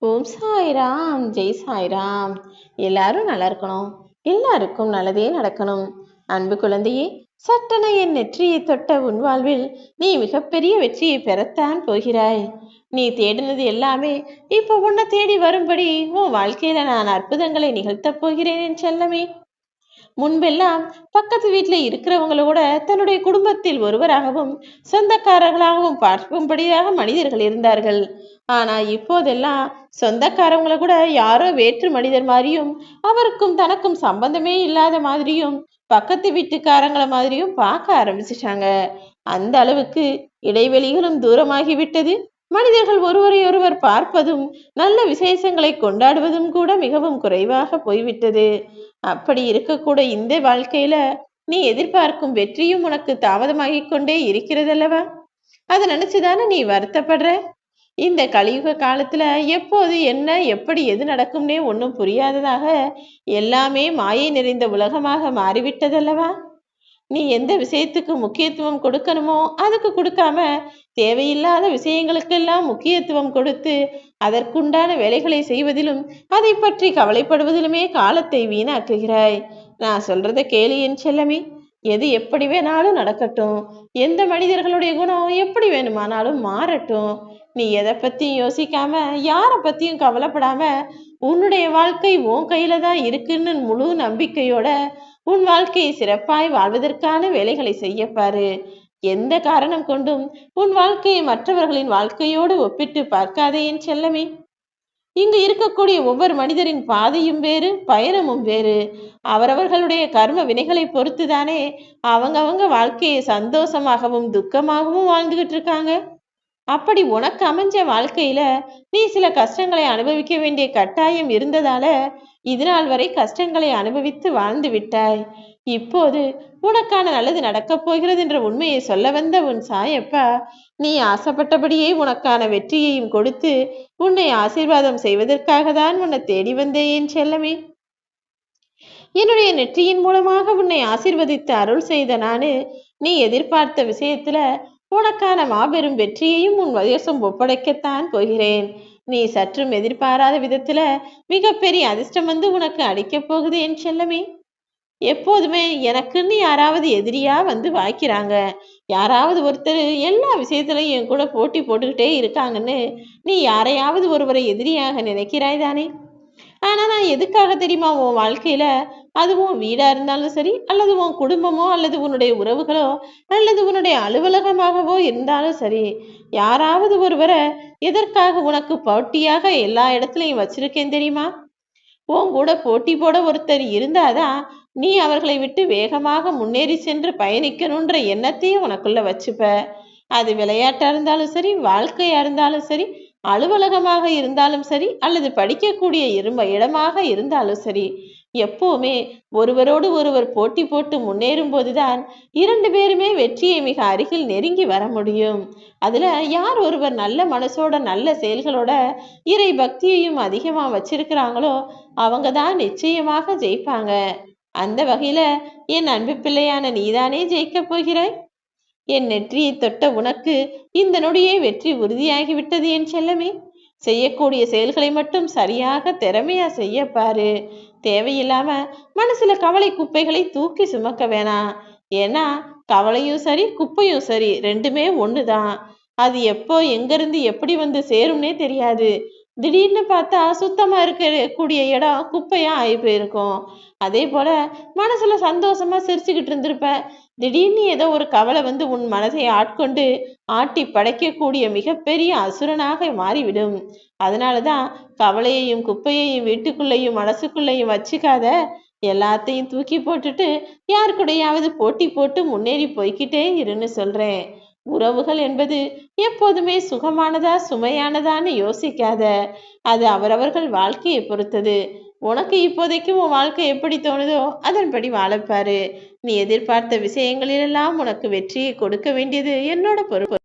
ஓம் சாய்ராம், ஜெய் சாய்ராம். எல்லாரும் நல்லா இருக்கணும், எல்லாருக்கும் நல்லதே நடக்கணும். அன்பு குழந்தையே, சட்டென என் நெற்றியை தொட்ட உன் வாழ்வில் நீ மிகப்பெரிய வெற்றியை பெறத்தான் போகிறாய். நீ தேடினது எல்லாமே இப்போ உன்னை தேடி வரும்படி உன் வாழ்க்கையில நான் அற்புதங்களை நிகழ்த்தப் போகிறேன் என் செல்லமே. முன்பெல்லாம் பக்கத்து வீட்டுல இருக்கிறவங்களோட தன்னுடைய குடும்பத்தில் ஒருவராகவும் சொந்தக்காரர்களாகவும் பார்க்கும்படியாக மனிதர்கள் இருந்தார்கள். ஆனா இப்போதெல்லாம் சொந்தக்காரங்களை கூட யாரோ வேற்று மனிதர் மாதிரியும் அவருக்கும் தனக்கும் சம்பந்தமே இல்லாத மாதிரியும் பக்கத்து வீட்டுக்காரங்கள மாதிரியும் பார்க்க ஆரம்பிச்சிட்டாங்க. அந்த அளவுக்கு இடைவெளிகளும் தூரமாகிவிட்டது. மனிதர்கள் ஒருவரையொருவர் பார்ப்பதும் நல்ல விசேஷங்களை கொண்டாடுவதும் கூட மிகவும் குறைவாக போய்விட்டது. அப்படி இருக்கக்கூட இந்த வாழ்க்கையில நீ எதிர்பார்க்கும் வெற்றியும் உனக்கு தாமதமாகிக் கொண்டே இருக்கிறதல்லவா? அதை நினைச்சுதானே நீ வருத்தப்படுற? இந்த கலியுக காலத்துல எப்போது என்ன எப்படி எது நடக்கும்னே ஒன்றும் புரியாததாக எல்லாமே மாயை நிறைந்த உலகமாக மாறிவிட்டதல்லவா? நீ எந்த விஷயத்துக்கு முக்கியத்துவம் கொடுக்கணுமோ அதுக்கு கொடுக்காம தேவையில்லாத விஷயங்களுக்கெல்லாம் முக்கியத்துவம் கொடுத்து அதற்குண்டான வேலைகளை செய்வதிலும் அதை பற்றி கவலைப்படுவதிலுமே காலத்தை வீணாக்குகிறாய். நான் சொல்றத கேளு என் செல்லமே. எது எப்படி வேணாலும் நடக்கட்டும், எந்த மனிதர்களுடைய குணம் எப்படி வேணுமானாலும் மாறட்டும். நீ எதை பத்தியும் யோசிக்காம யாரை பத்தியும் கவலைப்படாம உன்னுடைய வாழ்க்கை உன் கையில தான் இருக்குன்னு முழு நம்பிக்கையோட உன் வாழ்க்கையை சிறப்பாய் வாழ்வதற்கான வேலைகளை செய்யப்பாரு. எந்த காரணம் கொண்டும் உன் வாழ்க்கையை மற்றவர்களின் வாழ்க்கையோடு ஒப்பிட்டு பார்க்காதே என் செல்லமே. இங்கு இருக்கக்கூடிய ஒவ்வொரு மனிதரின் பாதையும் வேறு, பயணமும் வேறு. அவரவர்களுடைய கர்ம வினைகளை பொறுத்துதானே அவங்க வாழ்க்கையை சந்தோஷமாகவும் துக்கமாகவும் வாழ்ந்துகிட்டு இருக்காங்க. அப்படி உனக்கு அமைஞ்ச வாழ்க்கையில நீ சில கஷ்டங்களை அனுபவிக்க வேண்டிய கட்டாயம் இருந்ததால இதுநாள் வரை கஷ்டங்களை அனுபவித்து வாழ்ந்து விட்டாய். இப்போது உனக்கான நல்லது நடக்கப் போகிறது என்ற உண்மையை சொல்ல வந்த உன் சாயப்பா நீ ஆசைப்பட்டபடியே உனக்கான வெற்றியையும் கொடுத்து உன்னை ஆசீர்வாதம் செய்வதற்காக தான் உன்னை தேடி வந்தேன் என் செல்லமே. என்னுடைய நெற்றியின் மூலமாக உன்னை ஆசீர்வதித்து அருள் செய்த நானு நீ எதிர்பார்த்த விஷயத்துல உனக்கான மாபெரும் வெற்றியையும் உன் வயசும் ஒப்படைக்கத்தான் போகிறேன். நீ சற்றும் எதிர்பாராத விதத்துல மிகப்பெரிய அதிர்ஷ்டம் வந்து உனக்கு அடிக்கப் போகுது என் செல்லமே. எப்போதுமே எனக்குன்னு யாராவது எதிரியா வந்து வாய்க்கிறாங்க, யாராவது ஒருத்தர் எல்லா விஷயத்திலையும் என் கூட போட்டி போட்டுக்கிட்டே இருக்காங்கன்னு நீ யாரையாவது ஒருவரை எதிரியாக நினைக்கிறாய் தானே? ஆனா நான் எதுக்காக தெரியுமா உன் வாழ்க்கையில, அதுவும் வீடா இருந்தாலும் சரி, அல்லது உன் குடும்பமோ அல்லது உன்னுடைய உறவுகளோ அல்லது உன்னுடைய அலுவலகமாகவோ இருந்தாலும் சரி, யாராவது ஒருவரை எதற்காக உனக்கு போட்டியாக எல்லா இடத்துலையும் வச்சிருக்கேன் தெரியுமா? உன் கூட போட்டி போட ஒருத்தர் இருந்தாதான் நீ அவர்களை விட்டு வேகமாக முன்னேறி சென்று பயணிக்கணுன்ற எண்ணத்தையும் உனக்குள்ள வச்சுப்ப. அது விளையாட்டா இருந்தாலும் சரி, வாழ்க்கையா இருந்தாலும் சரி, அலுவலகமாக இருந்தாலும் சரி, அல்லது படிக்கக்கூடிய இடமாக இருந்தாலும் சரி, எப்பவுமே ஒருவரோடு ஒருவர் போட்டி போட்டு முன்னேறும் போதுதான் இரண்டு பேருமே வெற்றியை மிக அருகில் நெருங்கி வர முடியும். அதுல யார் ஒருவர் நல்ல மனசோட நல்ல செயல்களோட இறை பக்தியையும் அதிகமா வச்சிருக்கிறாங்களோ அவங்க தான் நிச்சயமாக ஜெயிப்பாங்க. அந்த வகையில என் அன்பு பிள்ளையான நீதானே ஜெயிக்கப் போகிறாய். என் நெற்றியை தொட்ட உனக்கு இந்த நொடியே வெற்றி உறுதியாகிவிட்டது என் செல்லமே. செய்யக்கூடிய செயல்களை மட்டும் சரியாக திறமையா செய்ய பாரு. தேவையில்லாம மனசுல கவலை குப்பைகளை தூக்கி சுமக்க வேணாம். ஏன்னா கவலையும் சரி குப்பையும் சரி ரெண்டுமே ஒண்ணுதான். அது எப்போ எங்கிருந்து எப்படி வந்து சேரும்னே தெரியாது. திடீர்னு பார்த்தா சுத்தமா இருக்கக்கூடிய இடம் குப்பையா ஆகி போயிருக்கும். அதே போல மனசுல சந்தோஷமா சிரிச்சுக்கிட்டு இருந்திருப்ப, திடீர்னு ஏதோ ஒரு கவலை வந்து உன் மனதை ஆட்கொண்டு ஆட்டி படைக்கக்கூடிய மிகப்பெரிய அசுரனாக மாறிவிடும். அதனாலதான் கவலையையும் குப்பையையும் வீட்டுக்குள்ளேயும் மனசுக்குள்ளேயும் வச்சுக்காத. எல்லாத்தையும் தூக்கி போட்டுட்டு யார் கூடயாவது போட்டி போட்டு முன்னேறி போய்கிட்டே இருன்னு சொல்றேன். உறவுகள் என்பது எப்போதுமே சுகமானதா சுமையானதான்னு யோசிக்காத. அது அவரவர்கள் வாழ்க்கையை பொறுத்தது. உனக்கு இப்போதைக்கு உன் வாழ்க்கை எப்படி தோணுதோ அதன்படி வாழப்பாரு. நீ எதிர்பார்த்த விஷயங்களிலெல்லாம் உனக்கு வெற்றியை கொடுக்க வேண்டியது என்னோட பொறுப்பு.